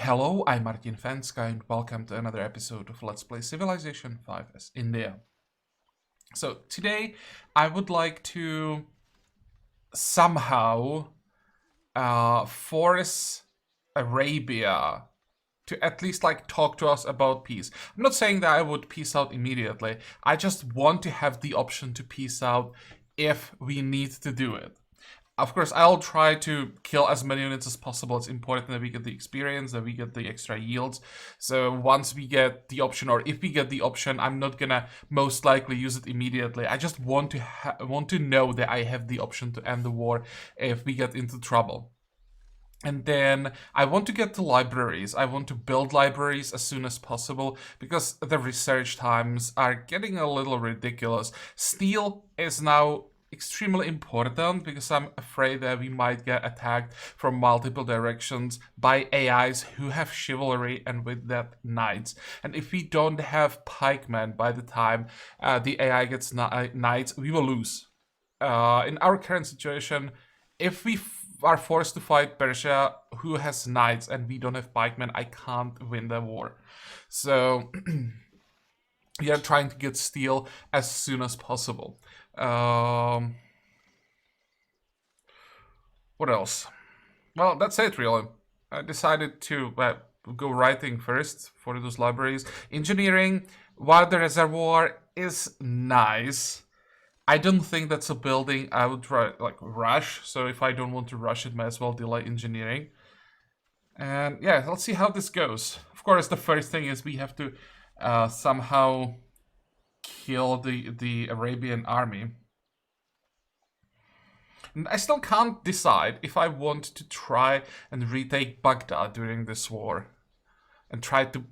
Hello, I'm Martin Fencka and welcome to another episode of Let's Play Civilization 5 as India. So today I would like to somehow force Arabia to at least talk to us about peace. I'm not saying that I would peace out immediately. I just want to have the option to peace out if we need to do it. Of course, I'll try to kill as many units as possible. It's important that we get the experience, that we get the extra yields. So once we get the option, or if we get the option, I'm not gonna most likely use it immediately. I just want to know that I have the option to end the war if we get into trouble. And then I want to get to libraries. I want to build libraries as soon as possible because the research times are getting a little ridiculous. Steel is now extremely important because I'm afraid that we might get attacked from multiple directions by AIs who have chivalry and with that knights. And if we don't have pikemen by the time the AI gets knights, we will lose. In our current situation, if we are forced to fight Persia, who has knights, and we don't have pikemen, I can't win the war. So we are trying to get steel as soon as possible. What else? Well, that's it really. I decided to go writing first for those libraries. Engineering, while the reservoir is nice, I don't think that's a building I would rush. So if I don't want to rush it, might as well delay engineering. And yeah, let's see how this goes. Of course, the first thing is we have to somehow kill the Arabian army. And I still can't decide if I want to try and retake Baghdad during this war and try to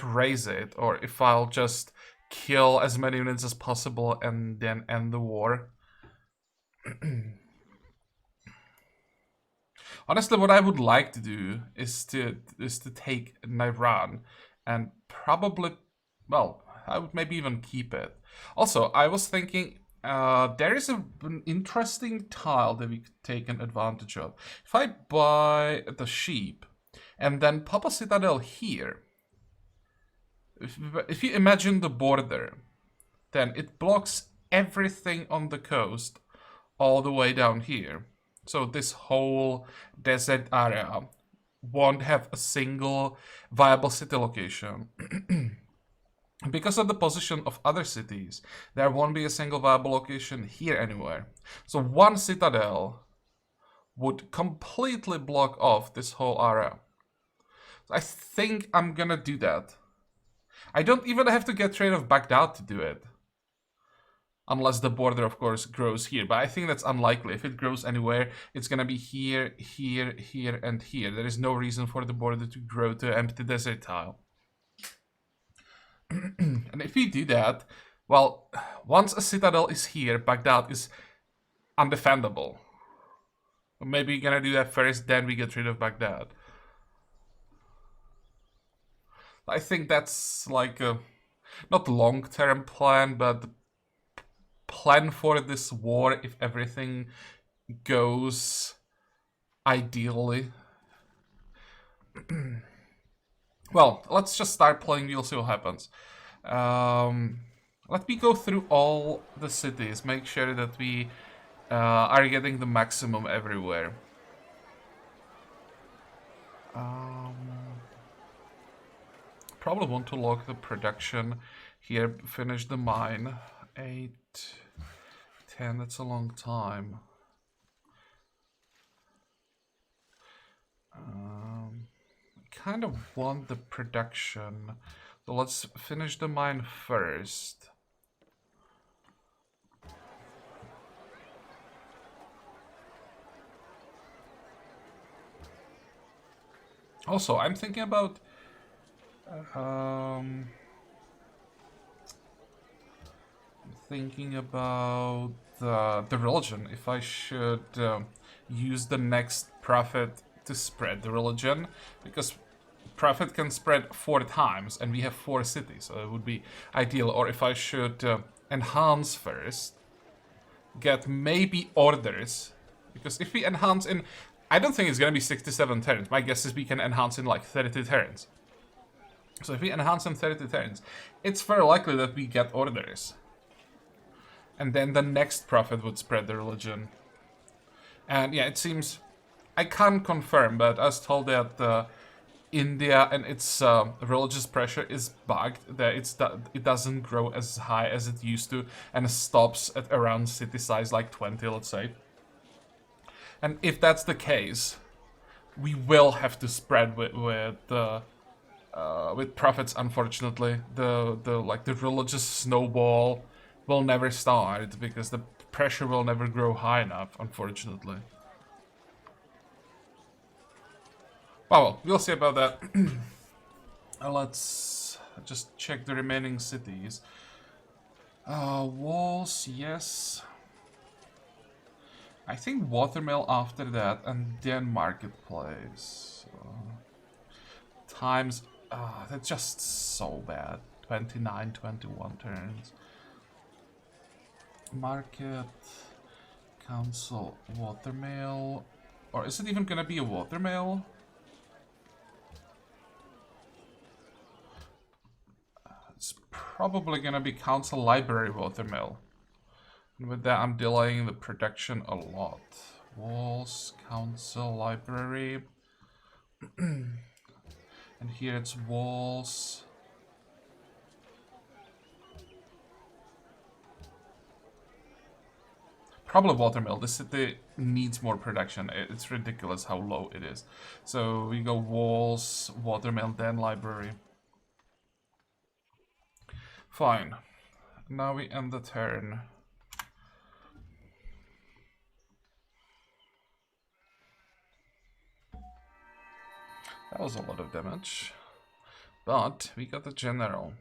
raise it, or if I'll just kill as many units as possible and then end the war. Honestly, what I would like to do is to take Iran and probably, well, I would maybe even keep it. Also, I was thinking there is an interesting tile that we could take an advantage of. If I buy the sheep and then pop a citadel here, if you imagine the border, then it blocks everything on the coast all the way down here. So this whole desert area won't have a single viable city location. Because of the position of other cities, there won't be a single viable location here anywhere. So one citadel would completely block off this whole area. So I think I'm gonna do that. I don't even have to get rid of Baghdad to do it. Unless the border, of course, grows here. But I think that's unlikely. If it grows anywhere, it's gonna be here, here, here, and here. There is no reason for the border to grow to an empty desert tile. And if we do that, well, once a citadel is here, Baghdad is undefendable. Maybe we're gonna do that first, then we get rid of Baghdad. I think that's like a, not long-term plan, but the plan for this war if everything goes ideally. Well, let's just start playing, we'll see what happens. Let me go through all the cities, make sure that we are getting the maximum everywhere. Probably want to log the production here, finish the mine. 8, 10, that's a long time. Kind of want the production, so let's finish the mine first. Also, I'm thinking about the religion, if I should use the next prophet to spread the religion, because prophet can spread 4 times and we have 4 cities, so it would be ideal. Or if I should enhance first, get maybe orders, because if we enhance in I don't think it's gonna be 67 turns. My guess is we can enhance in like 30 turns. So if we enhance in 30 turns, it's very likely that we get orders. And then the next prophet would spread the religion. And yeah, it seems... I can't confirm, but I was told that India and its religious pressure is bugged. That it doesn't grow as high as it used to, and it stops at around city size, like 20, let's say. And if that's the case, we will have to spread with prophets. Unfortunately, the religious snowball will never start because the pressure will never grow high enough. Unfortunately. Well, we'll see about that. Let's just check the remaining cities. Walls, yes. I think watermill after that, and then marketplace. Times, that's just so bad. 29, 21 turns. Market, council, watermill. Or is it even gonna be a watermill? It's probably gonna be council library watermill. And with that, I'm delaying the production a lot. Walls, council, library. And here it's walls. Probably watermill. This city needs more production. It's ridiculous how low it is. So we go walls, watermill, then library. Fine. Now we end the turn. That was a lot of damage. But we got the general.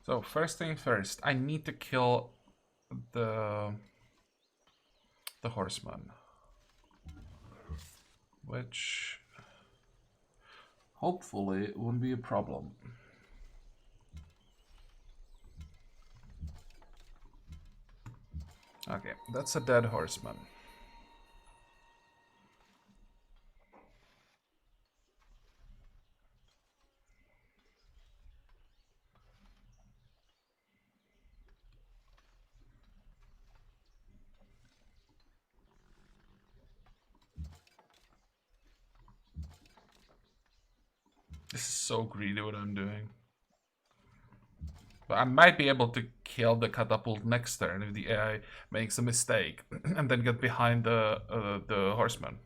So first thing first, I need to kill the horseman, which hopefully won't be a problem. Okay, that's a dead horseman. This is so greedy what I'm doing. But I might be able to kill the catapult next turn if the AI makes a mistake and then get behind the horseman.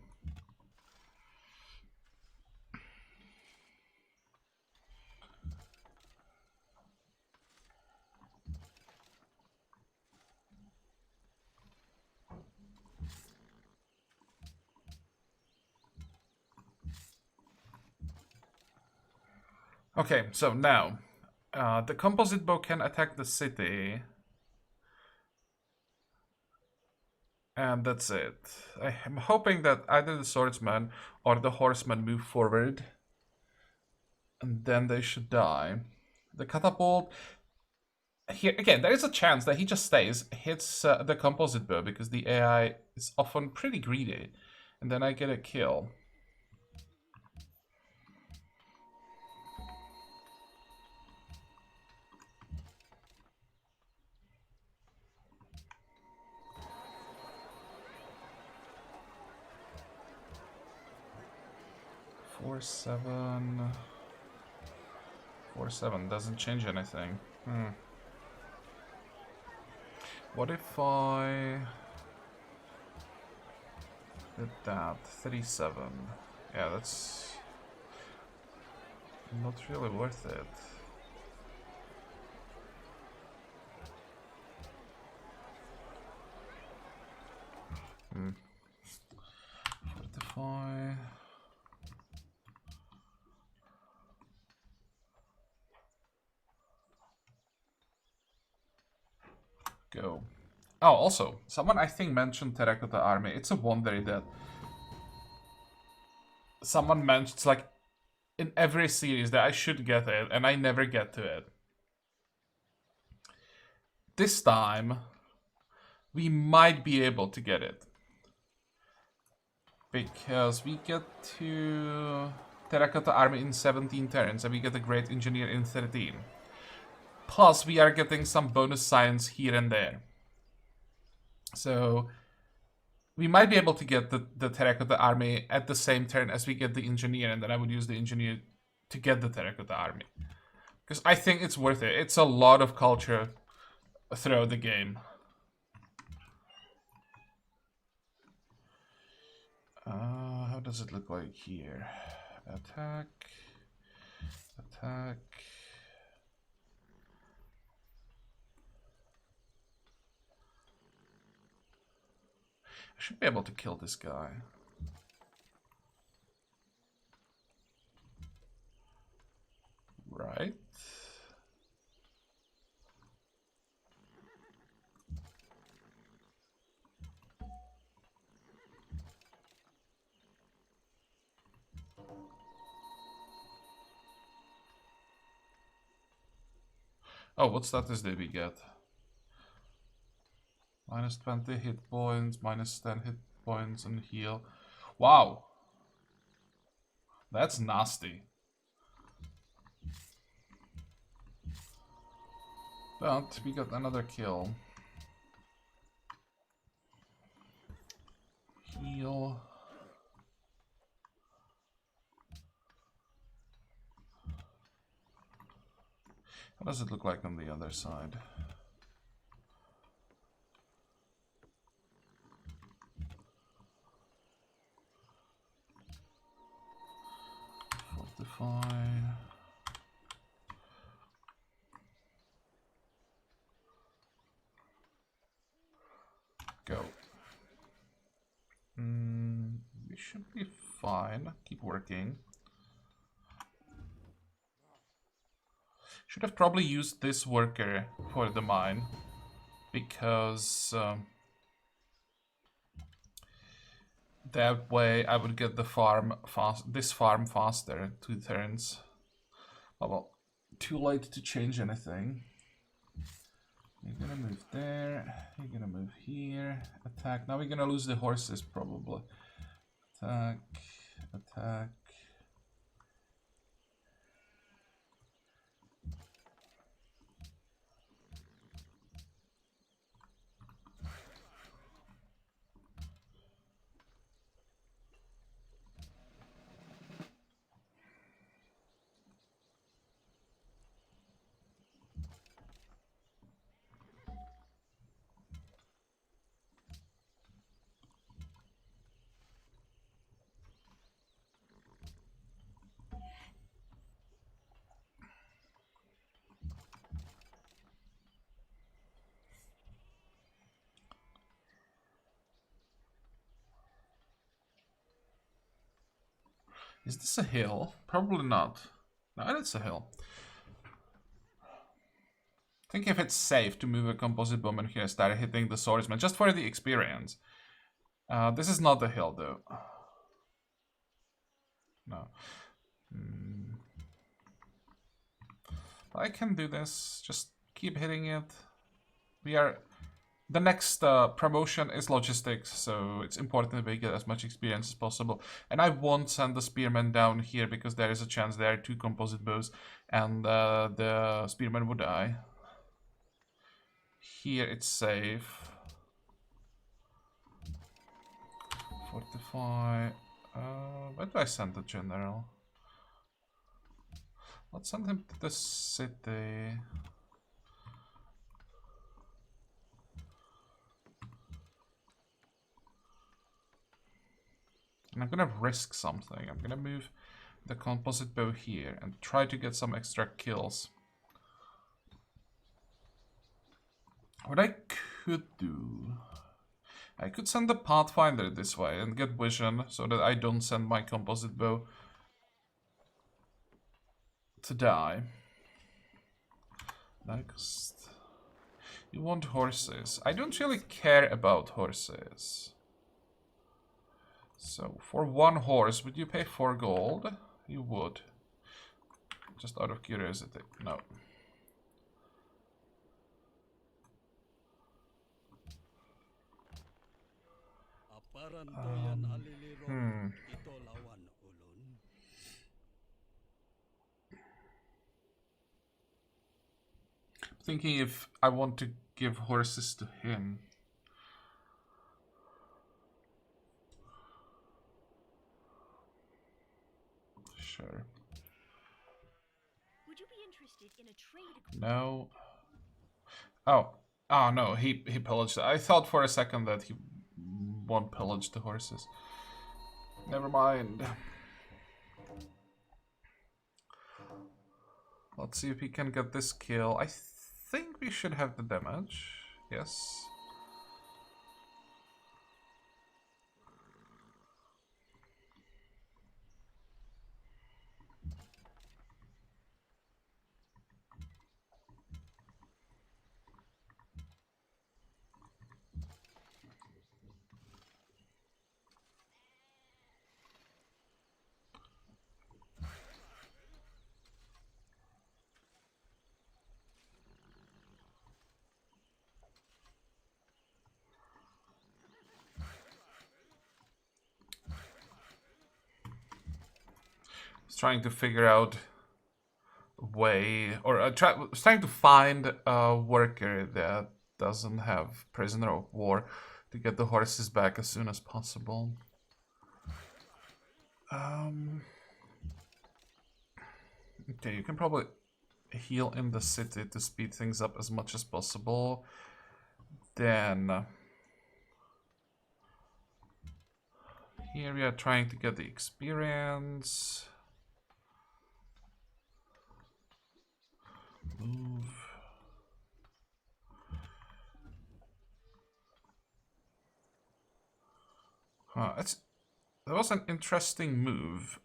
Okay, so now the composite bow can attack the city. And that's it. I am hoping that either the swordsman or the horseman move forward. And then they should die. The catapult... Here, again, there is a chance that he just stays, hits the composite bow, because the AI is often pretty greedy. And then I get a kill. Four, 7 doesn't change anything. What if I did that? 37. Yeah, that's not really worth it. Fortify. Go. Oh, also, someone I think mentioned Terracotta Army. It's a wonder that someone mentions, like, in every series that I should get it, and I never get to it. This time, we might be able to get it. Because we get to Terracotta Army in 17 turns, and we get a Great Engineer in 13. Plus, we are getting some bonus science here and there. So, we might be able to get the Terracotta Army at the same turn as we get the Engineer, and then I would use the Engineer to get the Terracotta Army. Because I think it's worth it. It's a lot of culture throughout the game. How does it look like here? Attack. Attack. I should be able to kill this guy. Right. Oh, what status did we get? Minus 20 hit points, minus 10 hit points, and heal. Wow. That's nasty. But we got another kill. Heal. What does it look like on the other side? Fortify. Go. We should be fine. Keep working. Should have probably used this worker for the mine, because that way I would get the farm fast. This farm faster. 2 turns. Oh, well, too late to change anything. You're gonna move there. You're gonna move here. Attack. Now we're gonna lose the horses probably. Attack. Attack. Is this a hill? Probably not. No, it's a hill. I think if it's safe to move a composite bomb in here, start hitting the swordsman, just for the experience. This is not a hill, though. No. I can do this. Just keep hitting it. We are... The next promotion is logistics, so it's important that we get as much experience as possible. And I won't send the spearman down here, because there is a chance there are 2 composite bows, and the spearman would die. Here it's safe. Fortify. Where do I send the general? Let's send him to the city. And I'm gonna risk something. I'm gonna move the composite bow here and try to get some extra kills. What I could do... I could send the Pathfinder this way and get vision so that I don't send my composite bow to die. Next. You want horses. I don't really care about horses. So for one horse, would you pay 4 gold? You would. Just out of curiosity. No. Thinking if I want to give horses to him. Sure. Would you be interested in a trade? No. Oh. Oh no, he pillaged. I thought for a second that he won't pillage the horses. Never mind. Let's see if we can get this kill. I think we should have the damage. Yes. Trying to figure out a way, or trying to find a worker that doesn't have prisoner of war to get the horses back as soon as possible. Okay, you can probably heal in the city to speed things up as much as possible. Then here we are trying to get the experience. Move. That was an interesting move.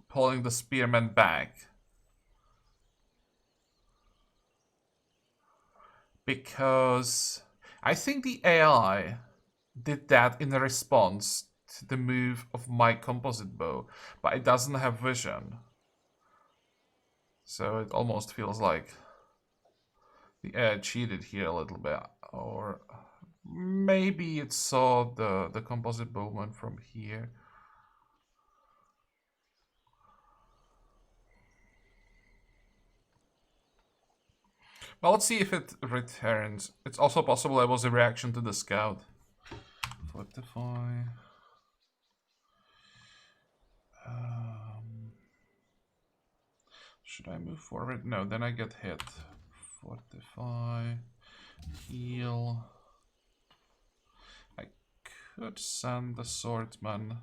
Pulling the spearmen back. Because I think the AI did that in response to the move of my composite bow, but it doesn't have vision. So it almost feels like the AI cheated here a little bit, or maybe it saw the composite bowman from here. Well, let's see if it returns. It's also possible it was a reaction to the scout. Fortify. Should I move forward? No, then I get hit. Fortify. Heal. I could send the swordsman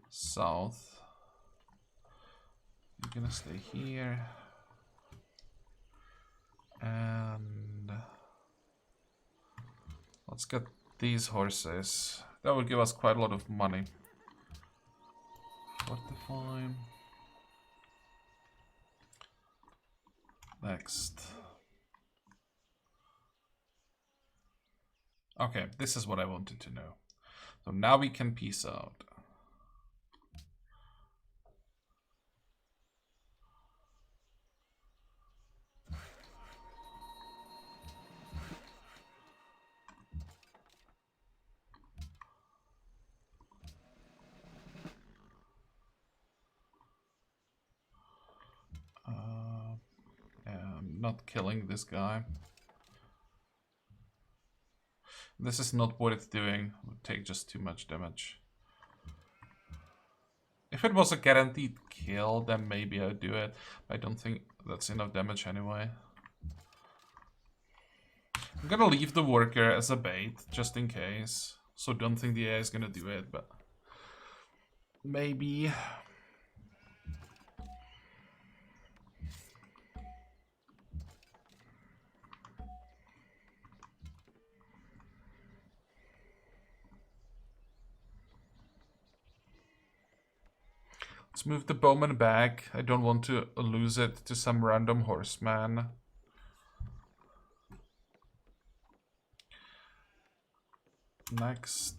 south. You're gonna stay here. And let's get these horses. That would give us quite a lot of money. Fortify. Next. Okay, this is what I wanted to know. So now we can peace out. And not killing this guy. This is not worth doing. It would take just too much damage. If it was a guaranteed kill, then maybe I'd do it. I don't think that's enough damage anyway. I'm gonna leave the worker as a bait, just in case. So don't think the AI is gonna do it, but maybe. Let's move the bowman back. I don't want to lose it to some random horseman. Next.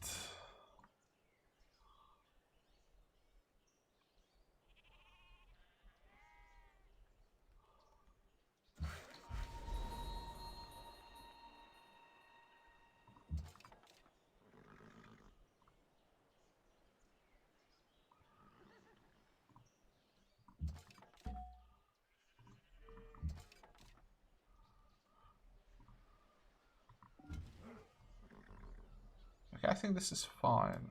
Okay, I think this is fine.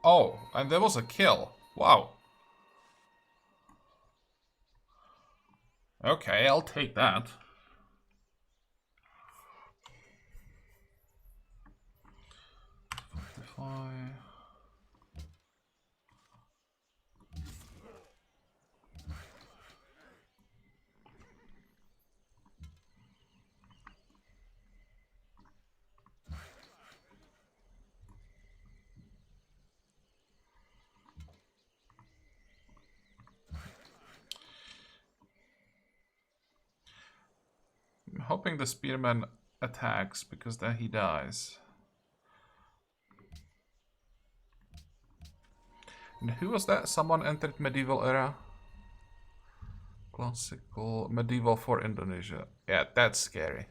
Oh, and there was a kill. Wow. Okay, I'll take that. Fortify. I'm hoping the spearman attacks because then he dies. And who was that? Someone entered medieval era? Classical medieval for Indonesia. Yeah, that's scary.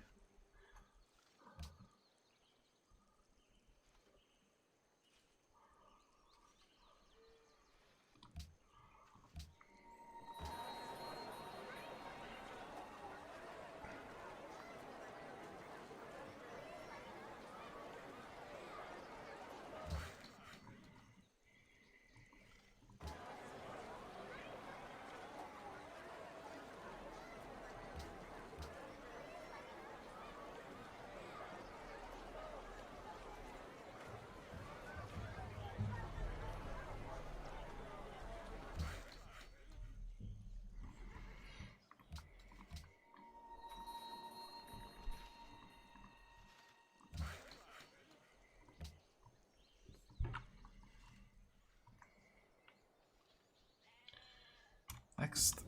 Next.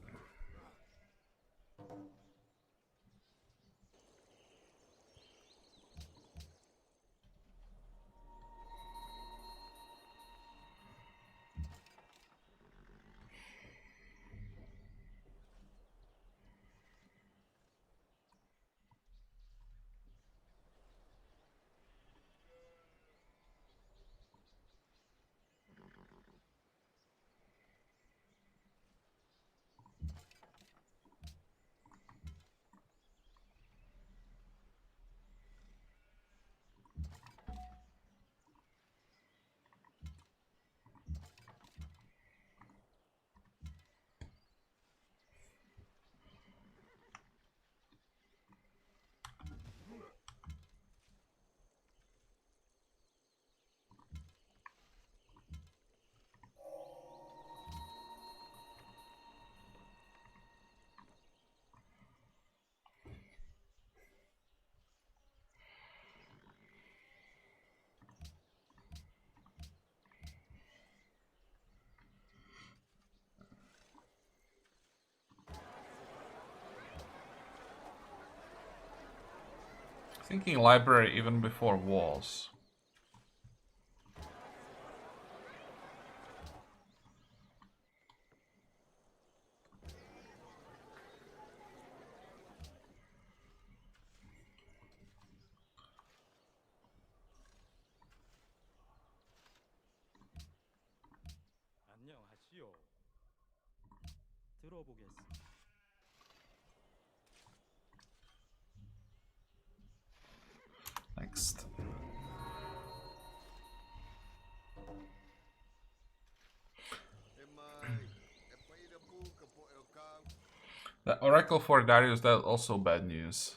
Thinking library even before walls. 안녕하시오. 들어보겠습니다. Next. The Oracle for Darius, that's also bad news.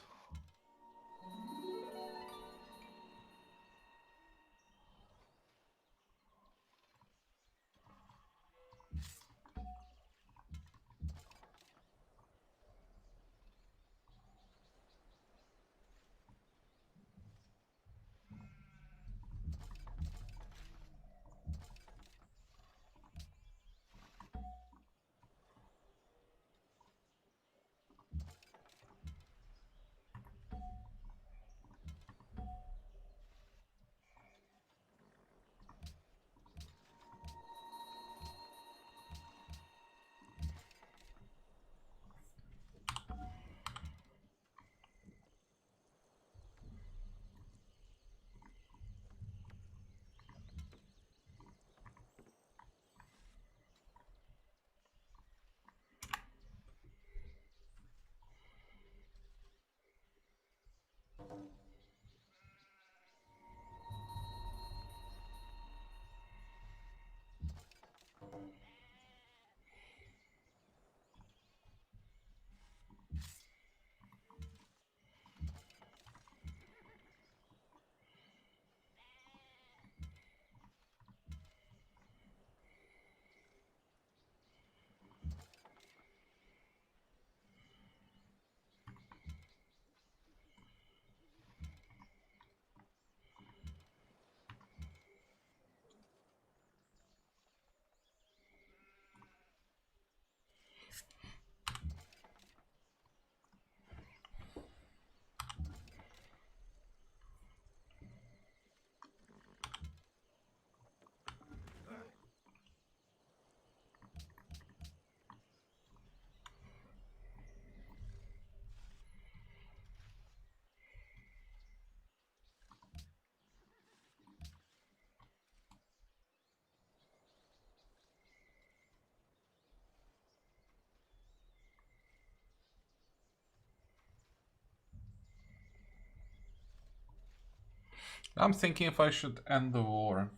I'm thinking if I should end the war.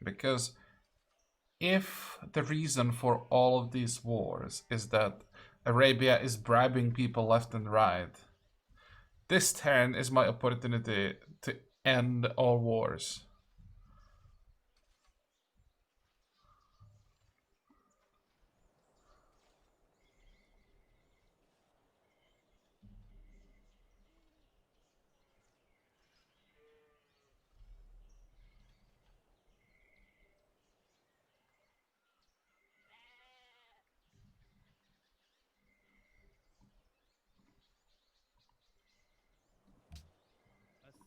Because if the reason for all of these wars is that Arabia is bribing people left and right, this turn is my opportunity to end all wars.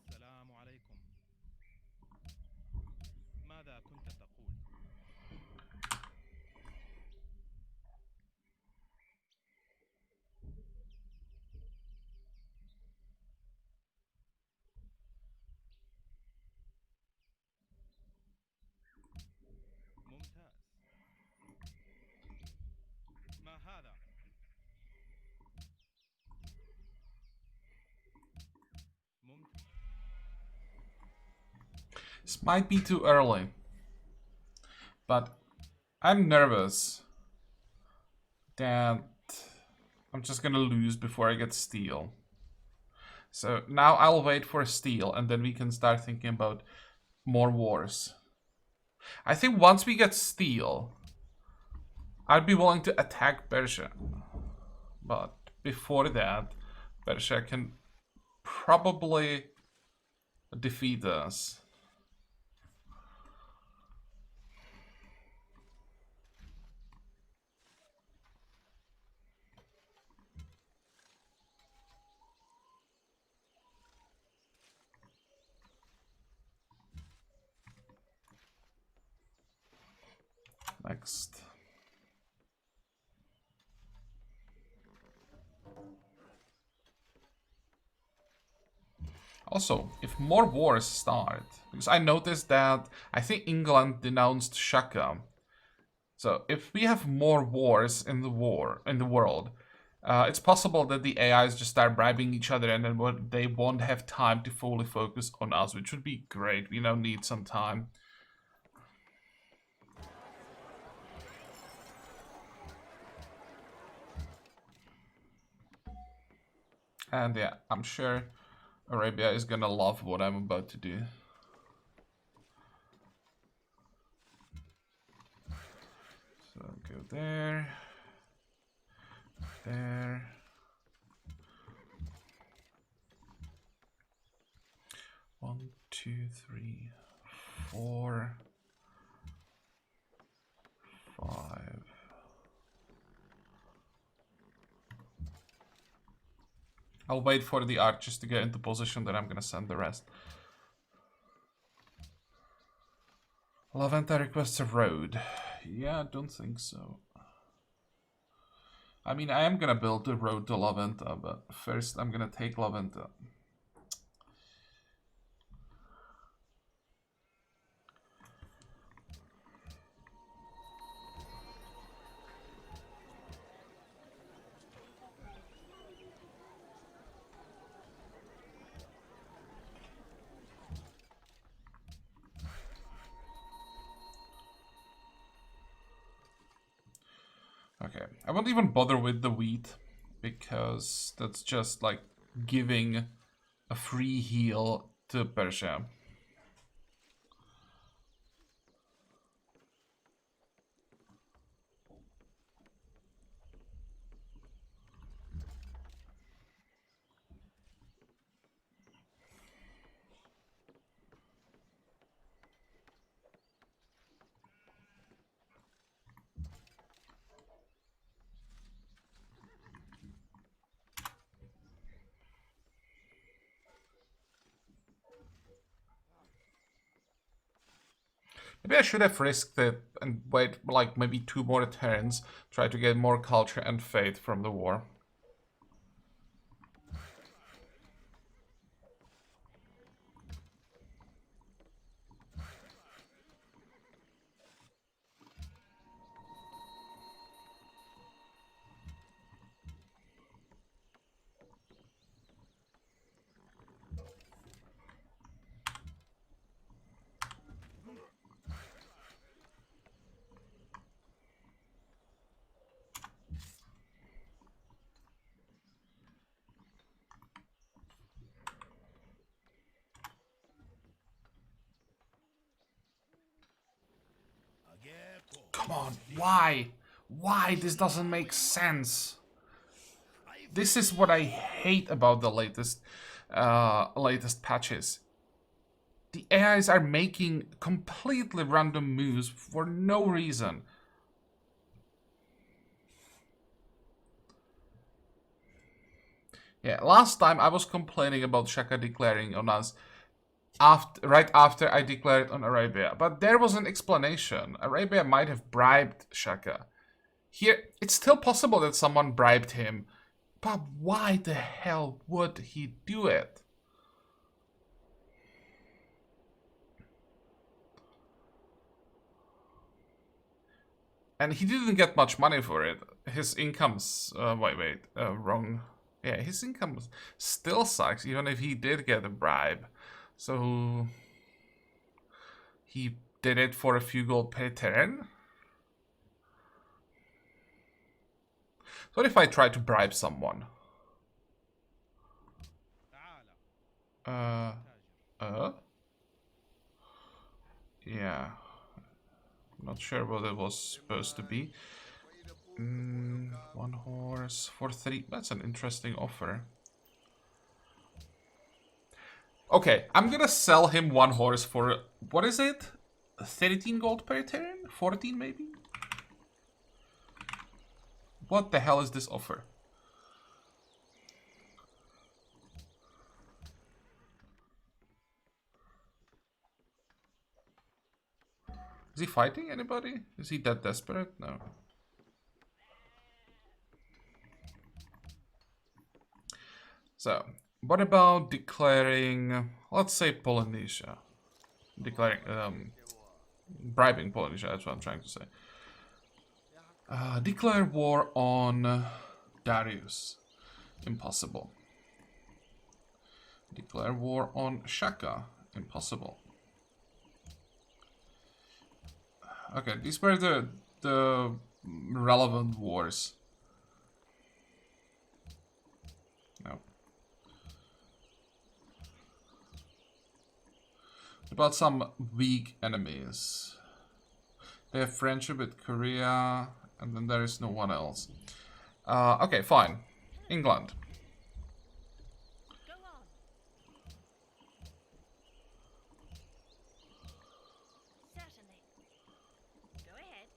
السلام عليكم. ماذا كنت تقول؟ ممتاز. ما هذا؟ ممتاز. This might be too early, but I'm nervous that I'm just gonna lose before I get steel. So now I'll wait for steel and then we can start thinking about more wars. I think once we get steel, I'd be willing to attack Persia. But before that, Persia can probably defeat us. Next. Also, if more wars start, because I noticed that I think England denounced Shaka. So if we have more wars in the world, it's possible that the AIs just start bribing each other, and then they won't have time to fully focus on us, which would be great. We now need some time. And yeah, I'm sure Arabia is gonna love what I'm about to do. So go there. There. One, two, three, 4, 5. I'll wait for the archers to get into position, then I'm gonna send the rest. Laventa requests a road. Yeah, I don't think so. I mean, I am gonna build the road to Laventa, but first I'm gonna take Laventa. Okay, I won't even bother with the wheat, because that's just like giving a free heal to Persia. Maybe I should have risked it and wait like maybe 2 more turns, try to get more culture and faith from the war. Come on, why? Why? This doesn't make sense. This is what I hate about the latest patches. The AIs are making completely random moves for no reason. Yeah, last time I was complaining about Shaka declaring on us right after I declared on Arabia, but there was an explanation. Arabia might have bribed Shaka. Here, it's still possible that someone bribed him, but why the hell would he do it? And he didn't get much money for it. His income's... wrong. Yeah, his income still sucks, even if he did get a bribe. So... he did it for a few gold per turn? What if I try to bribe someone? Yeah. Not sure what it was supposed to be. 1 horse for 3. That's an interesting offer. Okay, I'm gonna sell him 1 horse for... what is it? 13 gold per turn? 14 maybe? What the hell is this offer? Is he fighting anybody? Is he that desperate? No. So, what about declaring, let's say Polynesia? Declaring, bribing Polynesia, that's what I'm trying to say. Declare war on Darius. Impossible. Declare war on Shaka. Impossible. Okay, these were the relevant wars. No. About some weak enemies. They have friendship with Korea, and then there is no one else. Okay, fine. England. Go on. Certainly. Go ahead.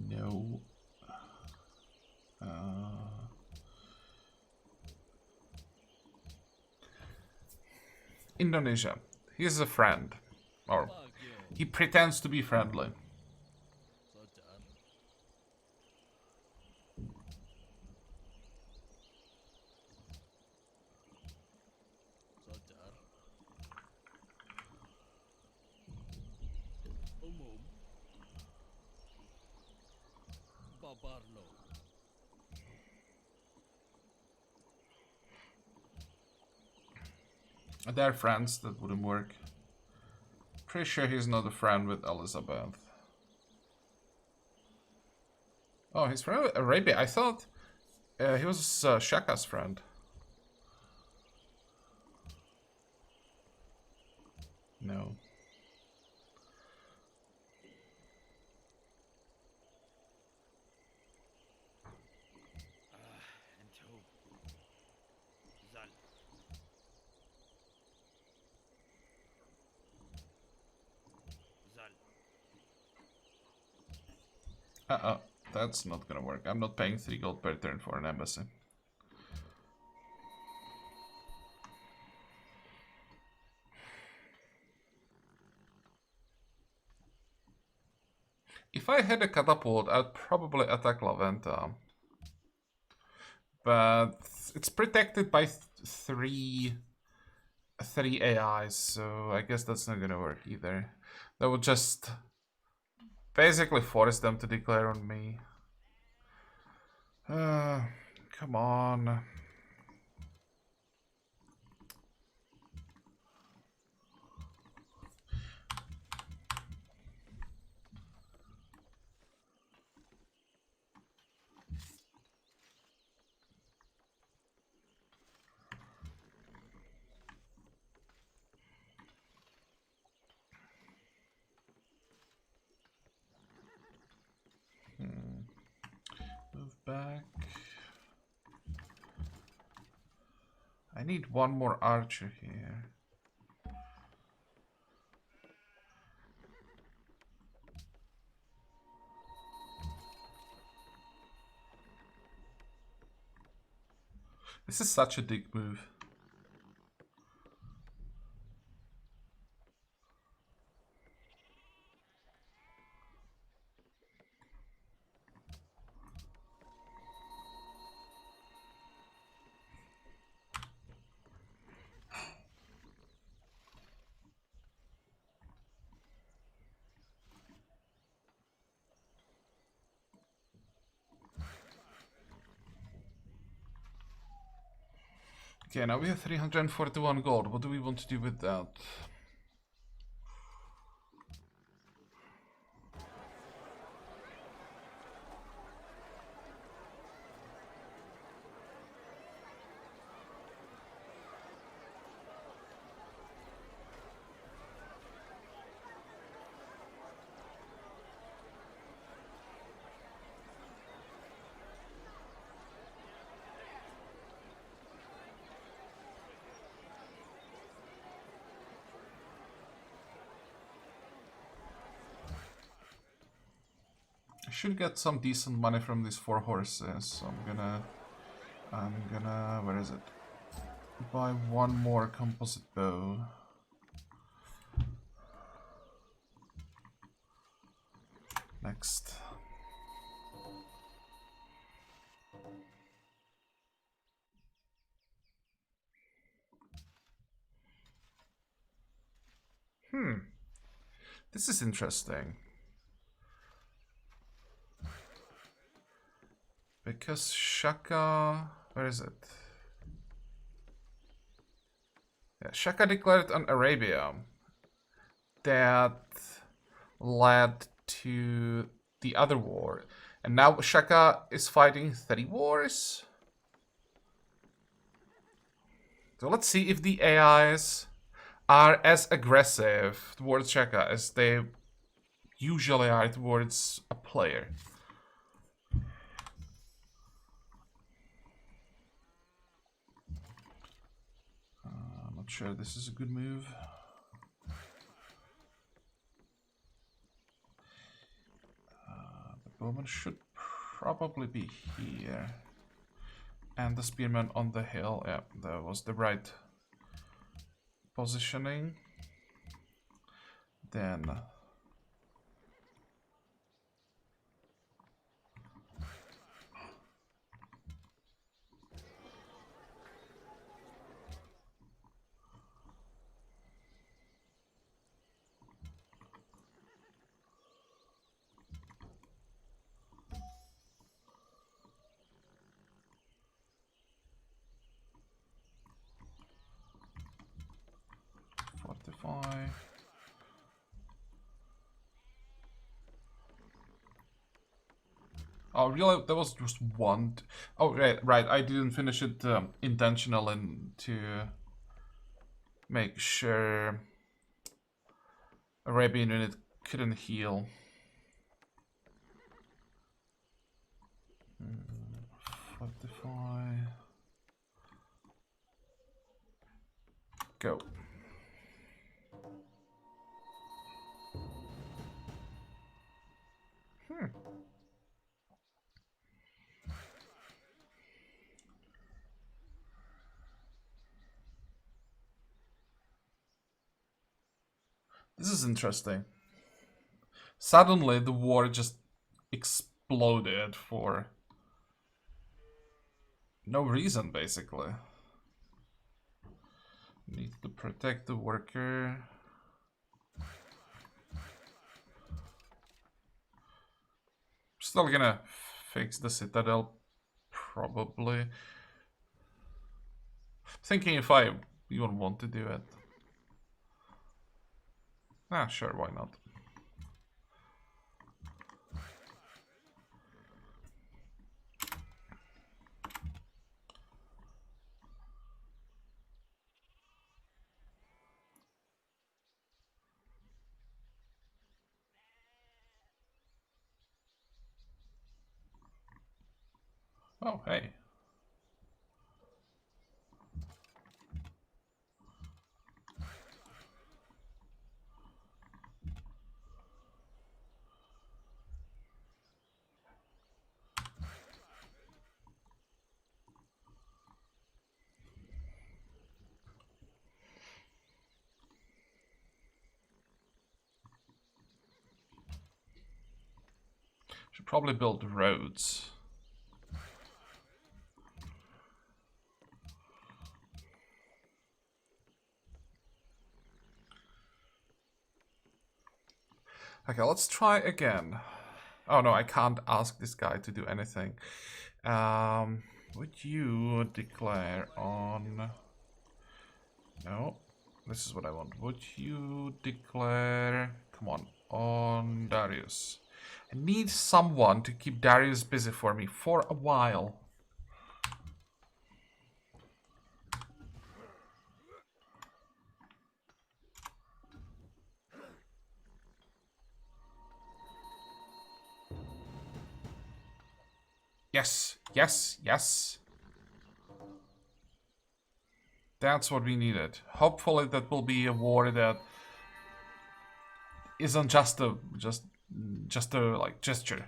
No. Indonesia. He's a friend. Or he pretends to be friendly. They're friends, that wouldn't work. Pretty sure he's not a friend with Elizabeth. Oh, he's friend with Arabia. I thought he was Shaka's friend. No. That's not gonna work. I'm not paying 3 gold per turn for an embassy. If I had a catapult, I'd probably attack La Venta. But it's protected by 3 AIs, so I guess that's not gonna work either. That would just basically force them to declare on me. Come on. back. I need one more archer here. This is such a dick move. Okay, now we have 341 gold. What do we want to do with that? I should get some decent money from these 4 horses, so I'm gonna, where is it? Buy one more composite bow. Next. This is interesting. Because Shaka... Where is it? Yeah, Shaka declared on Arabia. That led to the other war. And now Shaka is fighting 30 wars. So let's see if the AIs are as aggressive towards Shaka as they usually are towards a player. I'm not sure this is a good move. The bowman should probably be here. And the spearman on the hill. Yeah, that was the right positioning. Then... Fortify. Oh, really? There was just one. Oh, right. I didn't finish it intentionally to make sure Arabian unit couldn't heal. Fortify. Go. This is interesting. Suddenly, the war just exploded for no reason, basically. Need to protect the worker. Still gonna fix the Citadel, probably. Thinking if I even want to do it. Ah, sure, why not? Oh, hey. Should probably build roads. Okay, let's try again. Oh no, I can't ask this guy to do anything. Would you declare on... No, this is what I want. Would you declare... Come on Darius. I need someone to keep Darius busy for me for a while. Yes, yes, yes. That's what we needed. Hopefully that will be a war that isn't just a like gesture.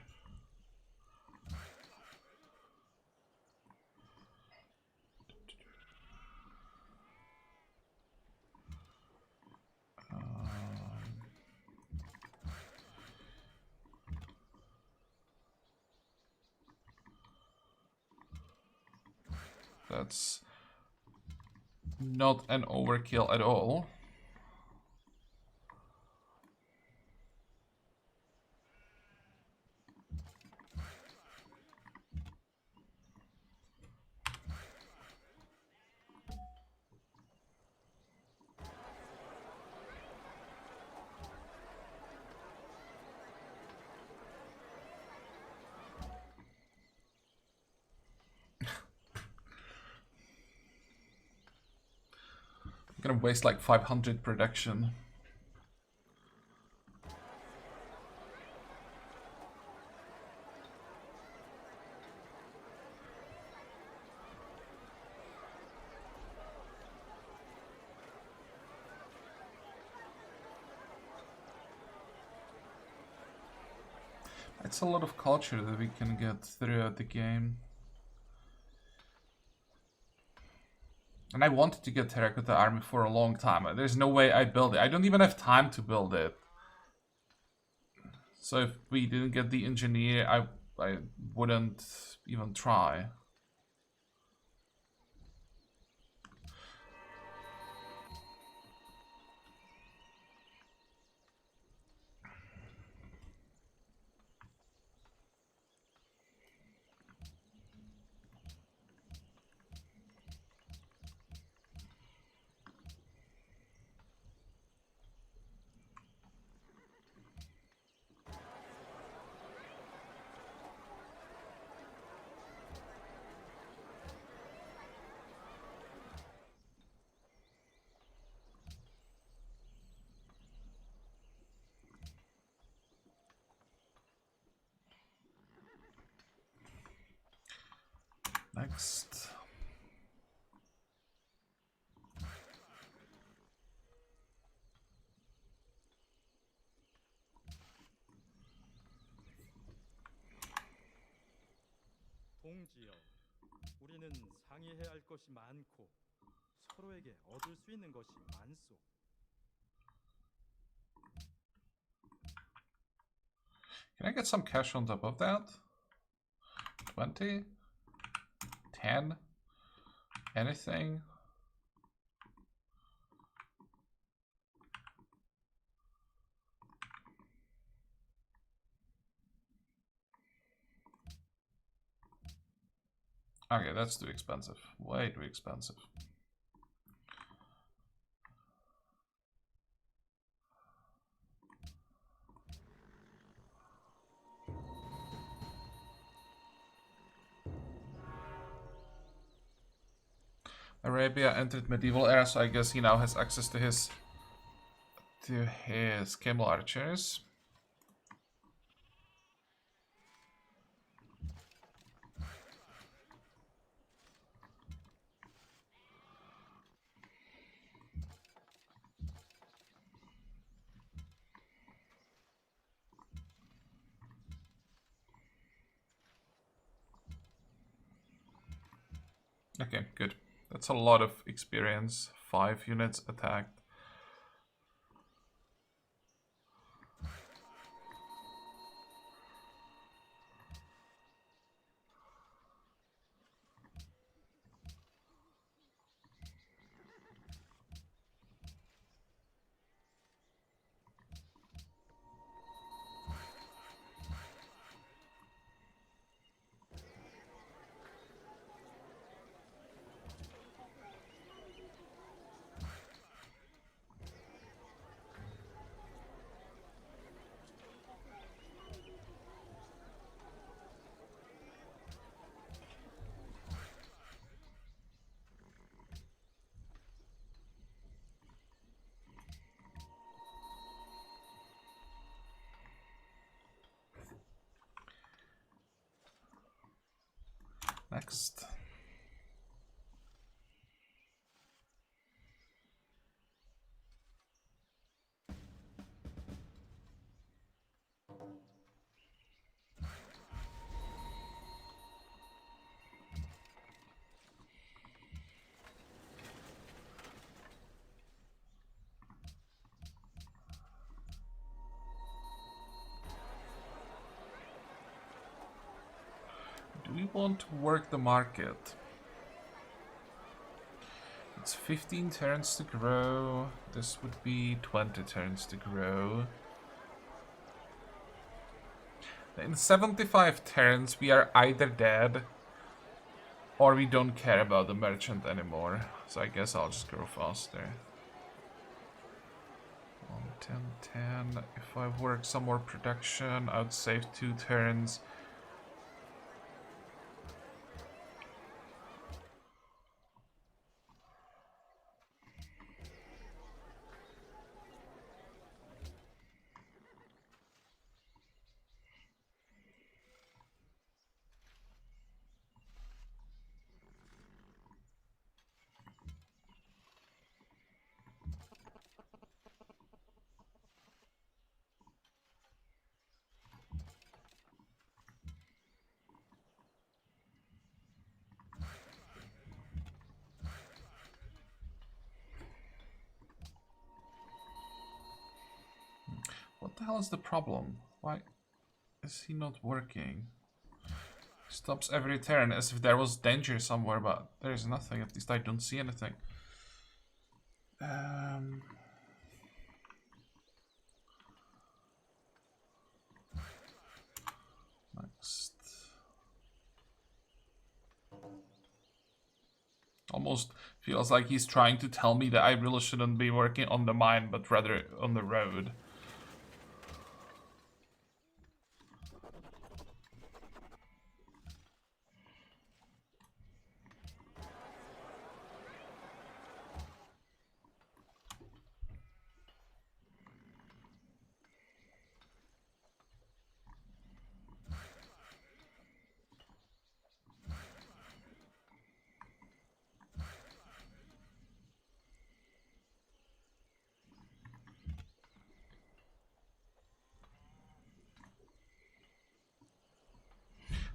That's not an overkill at all. I'm gonna waste like 500 production. It's a lot of culture that we can get throughout the game. And I wanted to get Terracotta Army for a long time. There's no way I build it. I don't even have time to build it. So if we didn't get the engineer, I wouldn't even try. Next. 동지여, 우리는 상의해야 할 것이 많고 서로에게 얻을 수 있는 것이 많소. Can I get some cash on top of that? 20? 10? Anything? Okay, that's too expensive. Way too expensive. Arabia entered medieval era, so I guess he now has access to his camel archers. Okay, good. That's a lot of experience. 5 units attacked. Next. Do we want to work the market? It's 15 turns to grow. This would be 20 turns to grow. In 75 turns, we are either dead or we don't care about the merchant anymore. So I guess I'll just grow faster. 1, 10, 10. If I work some more production, I would save 2 turns. What the hell is the problem? Why is he not working? Stops every turn as if there was danger somewhere, but there is nothing. At least I don't see anything. Next. Almost feels like he's trying to tell me that I really shouldn't be working on the mine, but rather on the road.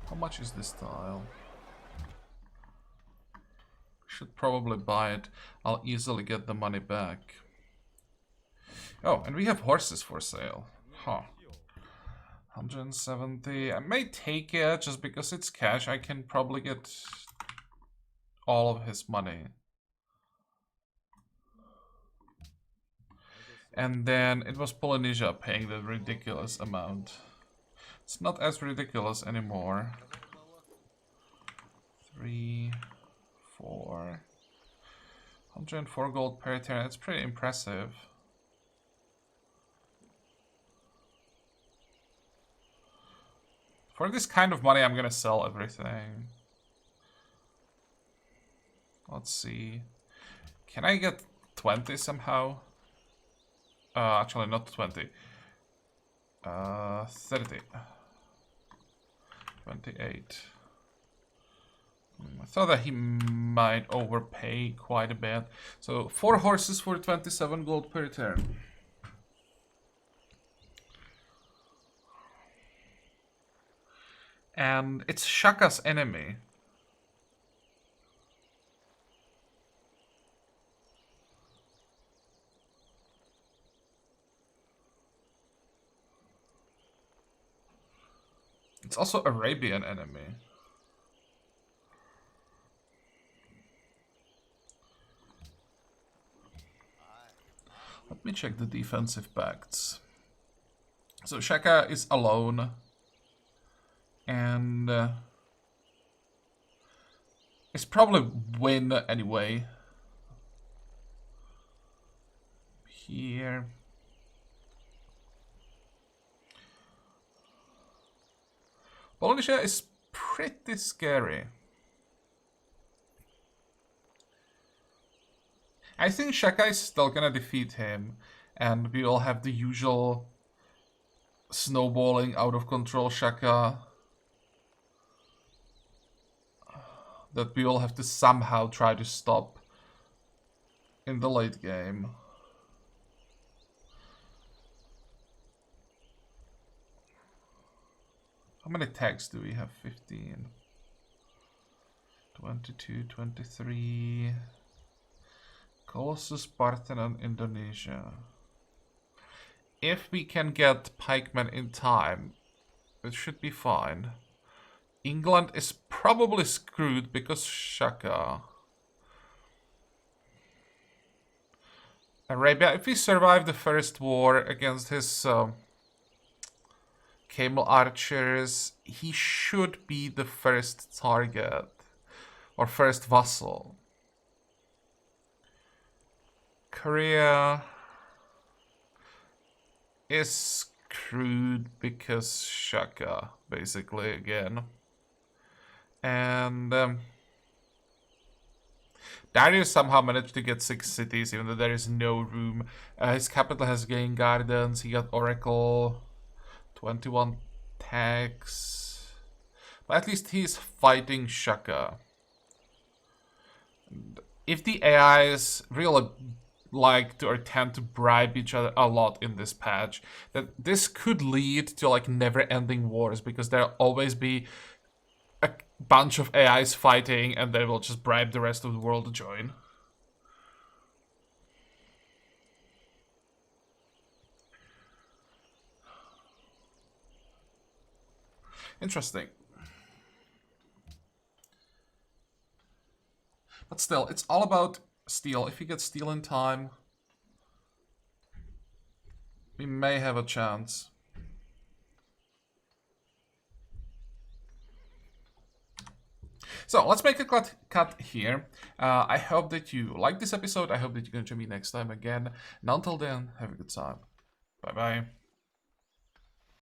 How much is this tile? Should probably buy it. I'll easily get the money back. Oh, and we have horses for sale. Huh. 170. I may take it just because it's cash. I can probably get all of his money. And then it was Polynesia paying the ridiculous amount. It's not as ridiculous anymore. 3, 4. 104 gold per turn. It's pretty impressive. For this kind of money, I'm gonna sell everything. Let's see. Can I get 20 somehow? Actually, not 20. 30. 28. I thought that he might overpay quite a bit. So 4 horses for 27 gold per turn. And it's Shaka's enemy. It's also Arabian enemy. Let me check the defensive pacts. So Shaka is alone. And it's probably win anyway. Here. Polynesia is pretty scary. I think Shaka is still gonna defeat him, and we will have the usual snowballing out of control Shaka that we will have to somehow try to stop in the late game. How many tags do we have? 15. 22, 23. Colossus, Parthenon, Indonesia. If we can get pikemen in time, it should be fine. England is probably screwed because Shaka. Arabia, if we survive the first war against his camel archers, he should be the first target or first vassal. Korea is screwed because Shaka, basically, again. And Darius somehow managed to get 6 cities, even though there is no room. His capital has gained gardens, he got Oracle, 21 tags. But at least he's fighting Shaka. If the AIs really like to or tend to bribe each other a lot in this patch, that this could lead to like never-ending wars, because there'll always be a bunch of AIs fighting and they will just bribe the rest of the world to join. Interesting. But still, it's all about steel. If you get steel in time, we may have a chance. So let's make a cut here. I hope that you liked this episode. I hope that you're going to join me next time again. And until then, have a good time. Bye-bye.